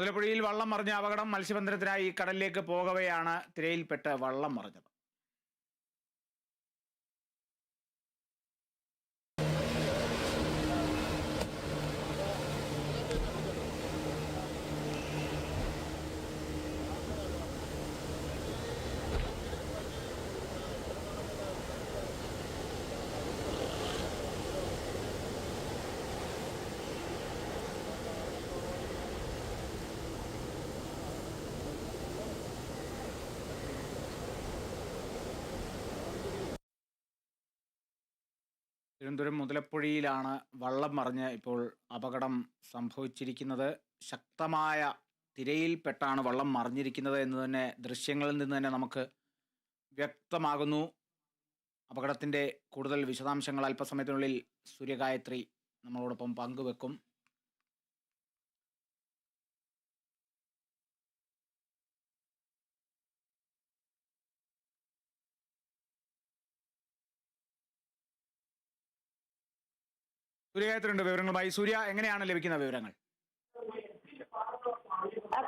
മുതലപ്പുഴയിൽ വള്ളം മറിഞ്ഞ അപകടം. മത്സ്യബന്ധനത്തിനായി കടലിലേക്ക് പോകവെയാണ് തിരയിൽപ്പെട്ട് വള്ളം മറിഞ്ഞത്. തിരുവനന്തപുരം മുതലപ്പുഴയിലാണ് വള്ളം മറിഞ്ഞ് ഇപ്പോൾ അപകടം സംഭവിച്ചിരിക്കുന്നത്. ശക്തമായ തിരയിൽപ്പെട്ടാണ് വള്ളം മറിഞ്ഞിരിക്കുന്നത് എന്ന് തന്നെ ദൃശ്യങ്ങളിൽ നിന്ന് തന്നെ നമുക്ക് വ്യക്തമാകുന്നു. അപകടത്തിൻ്റെ കൂടുതൽ വിശദാംശങ്ങൾ അല്പസമയത്തിനുള്ളിൽ സൂര്യഗായത്രി നമ്മളോടൊപ്പം പങ്കുവെക്കും. സൂര്യഗായത്രി ഉണ്ട് വിവരങ്ങളുമായി. സൂര്യ, എങ്ങനെയാണ് ലഭിക്കുന്ന വിവരങ്ങൾ?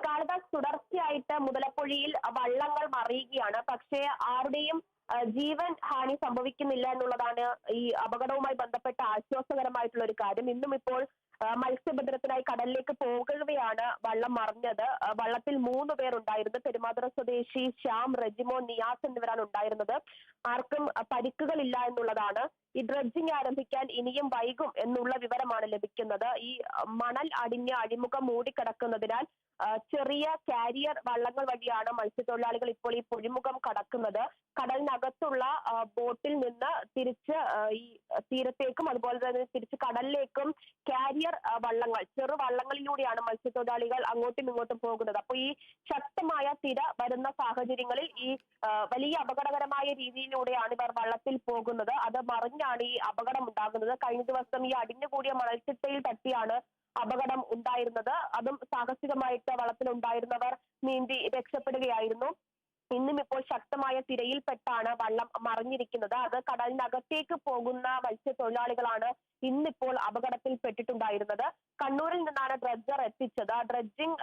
കാളിദാസ്, തുടർച്ചയായിട്ട് മുതലപ്പുഴയിൽ വള്ളങ്ങൾ മറിയുകയാണ്. പക്ഷേ ആരുടെയും ജീവൻ ഹാനി സംഭവിക്കുന്നില്ല എന്നുള്ളതാണ് ഈ അപകടവുമായി ബന്ധപ്പെട്ട ആശ്വാസകരമായിട്ടുള്ള ഒരു കാര്യം. ഇന്നും ഇപ്പോൾ മത്സ്യബന്ധനത്തിനായി കടലിലേക്ക് പോകവെയാണ് വള്ളം മറിഞ്ഞത്. വള്ളത്തിൽ 3 പേർ ഉണ്ടായിരുന്നു. പെരുമാതുറ സ്വദേശി ശ്യാം, റെജിമോൻ, നിയാസ് എന്നിവരാണ് ഉണ്ടായിരുന്നത്. ആർക്കും പരിക്കുകളില്ല എന്നുള്ളതാണ്. ഈ ഡ്രഡ്ജിംഗ് ആരംഭിക്കാൻ ഇനിയും വൈകും എന്നുള്ള വിവരമാണ് ലഭിക്കുന്നത്. ഈ മണൽ അടിഞ്ഞ് അഴിമുഖം മൂടിക്കിടക്കുന്നതിനാൽ ചെറിയ കാരിയർ വള്ളങ്ങൾ വഴിയാണ് മത്സ്യത്തൊഴിലാളികൾ ഇപ്പോൾ ഈ പൊഴിമുഖം കടക്കുന്നത്. കടലിനകത്തുള്ള ബോട്ടിൽ നിന്ന് തിരിച്ച് ഈ തീരത്തേക്കും അതുപോലെ തന്നെ തിരിച്ച് കടലിലേക്കും കാരിയർ വള്ളങ്ങൾ, ചെറു വള്ളങ്ങളിലൂടെയാണ് മത്സ്യത്തൊഴിലാളികൾ അങ്ങോട്ടും ഇങ്ങോട്ടും പോകുന്നത്. അപ്പോൾ ഈ ശക്തമായ തിര വരുന്ന സാഹചര്യങ്ങളിൽ ഈ വലിയ അപകടകരമായ രീതിയിലൂടെയാണ് ഇവർ വള്ളത്തിൽ പോകുന്നത്. അത് മറിഞ്ഞാണ് ഈ അപകടം ഉണ്ടാകുന്നത്. കഴിഞ്ഞ ദിവസം ഈ അടിഞ്ഞുകൂടിയ മണൽത്തിട്ടയിൽ തട്ടിയാണ് അപകടം ഉണ്ടായിരുന്നത്. അതും സാഹസികമായിട്ട് വള്ളത്തിലുണ്ടായിരുന്നവർ നീന്തി രക്ഷപ്പെടുകയായിരുന്നു. ഇന്നും ഇപ്പോൾ ശക്തമായ തിരയിൽപ്പെട്ടാണ് വള്ളം മറിഞ്ഞിരിക്കുന്നത്. അത് കടലിനകത്തേക്ക് പോകുന്ന മത്സ്യത്തൊഴിലാളികളാണ് ഇന്നിപ്പോൾ അപകടത്തിൽപ്പെട്ടിട്ടുണ്ടായിരുന്നത്. കണ്ണൂരിൽ നിന്നാണ് ഡ്രഡ്ജർ എത്തിച്ചത്. ഡ്രഡ്ജിംഗ്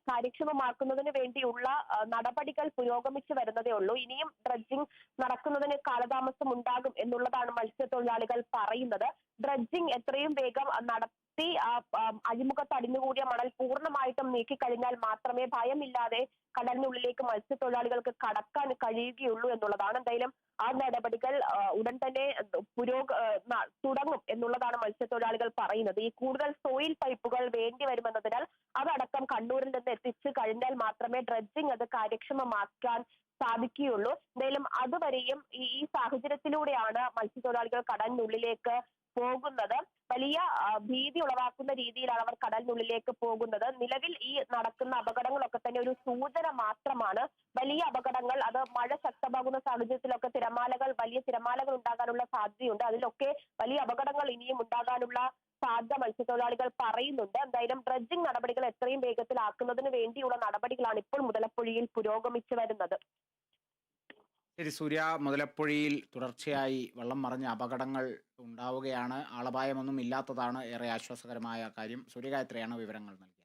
കാര്യക്ഷമമാക്കുന്നതിന് വേണ്ടിയുള്ള നടപടികൾ പുരോഗമിച്ചു വരുന്നതേ ഉള്ളൂ. ഇനിയും ഡ്രഡ്ജിംഗ് നടക്കുന്നതിന് കാലതാമസം ഉണ്ടാകും എന്നുള്ളതാണ് മത്സ്യത്തൊഴിലാളികൾ പറയുന്നത്. ഡ്രഡ്ജിംഗ് എത്രയും വേഗം അഴിമുഖത്ത് അടിഞ്ഞുകൂടിയ മണൽ പൂർണ്ണമായിട്ടും നീക്കിക്കഴിഞ്ഞാൽ മാത്രമേ ഭയമില്ലാതെ കടലിനുള്ളിലേക്ക് മത്സ്യത്തൊഴിലാളികൾക്ക് കടക്കാൻ കഴിയുകയുള്ളൂ എന്നുള്ളതാണ്. എന്തായാലും ആ നടപടികൾ ഉടൻ തന്നെ തുടങ്ങും എന്നുള്ളതാണ് മത്സ്യത്തൊഴിലാളികൾ പറയുന്നത്. ഈ കൂടുതൽ സോയിൽ പൈപ്പുകൾ വേണ്ടി വരുമെന്നതിനാൽ അതടക്കം കണ്ണൂരിൽ നിന്ന് എത്തിച്ചു കഴിഞ്ഞാൽ മാത്രമേ ഡ്രഡ്ജിംഗ് അത് കാര്യക്ഷമമാക്കാൻ സാധിക്കുകയുള്ളൂ. എന്തായാലും അതുവരെയും ഈ സാഹചര്യത്തിലൂടെയാണ് മത്സ്യത്തൊഴിലാളികൾ കടലിനുള്ളിലേക്ക് പോകുന്നത്. വലിയ ഭീതി ഉളവാക്കുന്ന രീതിയിലാണ് അവർ കടലിനുള്ളിലേക്ക് പോകുന്നത്. നിലവിൽ ഈ നടക്കുന്ന അപകടങ്ങളൊക്കെ തന്നെ ഒരു സൂചന മാത്രമാണ്. വലിയ അപകടങ്ങൾ, അത് മഴ ശക്തമാകുന്ന സാഹചര്യത്തിലൊക്കെ വലിയ തിരമാലകൾ ഉണ്ടാകാനുള്ള സാധ്യതയുണ്ട്. അതിലൊക്കെ വലിയ അപകടങ്ങൾ ഇനിയും ഉണ്ടാകാനുള്ള സാധ്യത മത്സ്യത്തൊഴിലാളികൾ പറയുന്നുണ്ട്. എന്തായാലും ഡ്രഡ്ജിംഗ് നടപടികൾ എത്രയും വേഗത്തിലാക്കുന്നതിന് വേണ്ടിയുള്ള നടപടികളാണ് ഇപ്പോൾ മുതലപ്പുഴയിൽ പുരോഗമിച്ചു വരുന്നത്. ശരി സൂര്യ, മുതലപ്പുഴയിൽ തുടർച്ചയായി വെള്ളം മറിഞ്ഞ അപകടങ്ങൾ ഉണ്ടാവുകയാണ്. ആളപായമൊന്നും ഇല്ലാത്തതാണ് ഏറെ ആശ്വാസകരമായ കാര്യം. സൂര്യഗായത്രിയാണ് വിവരങ്ങൾ നൽകിയത്.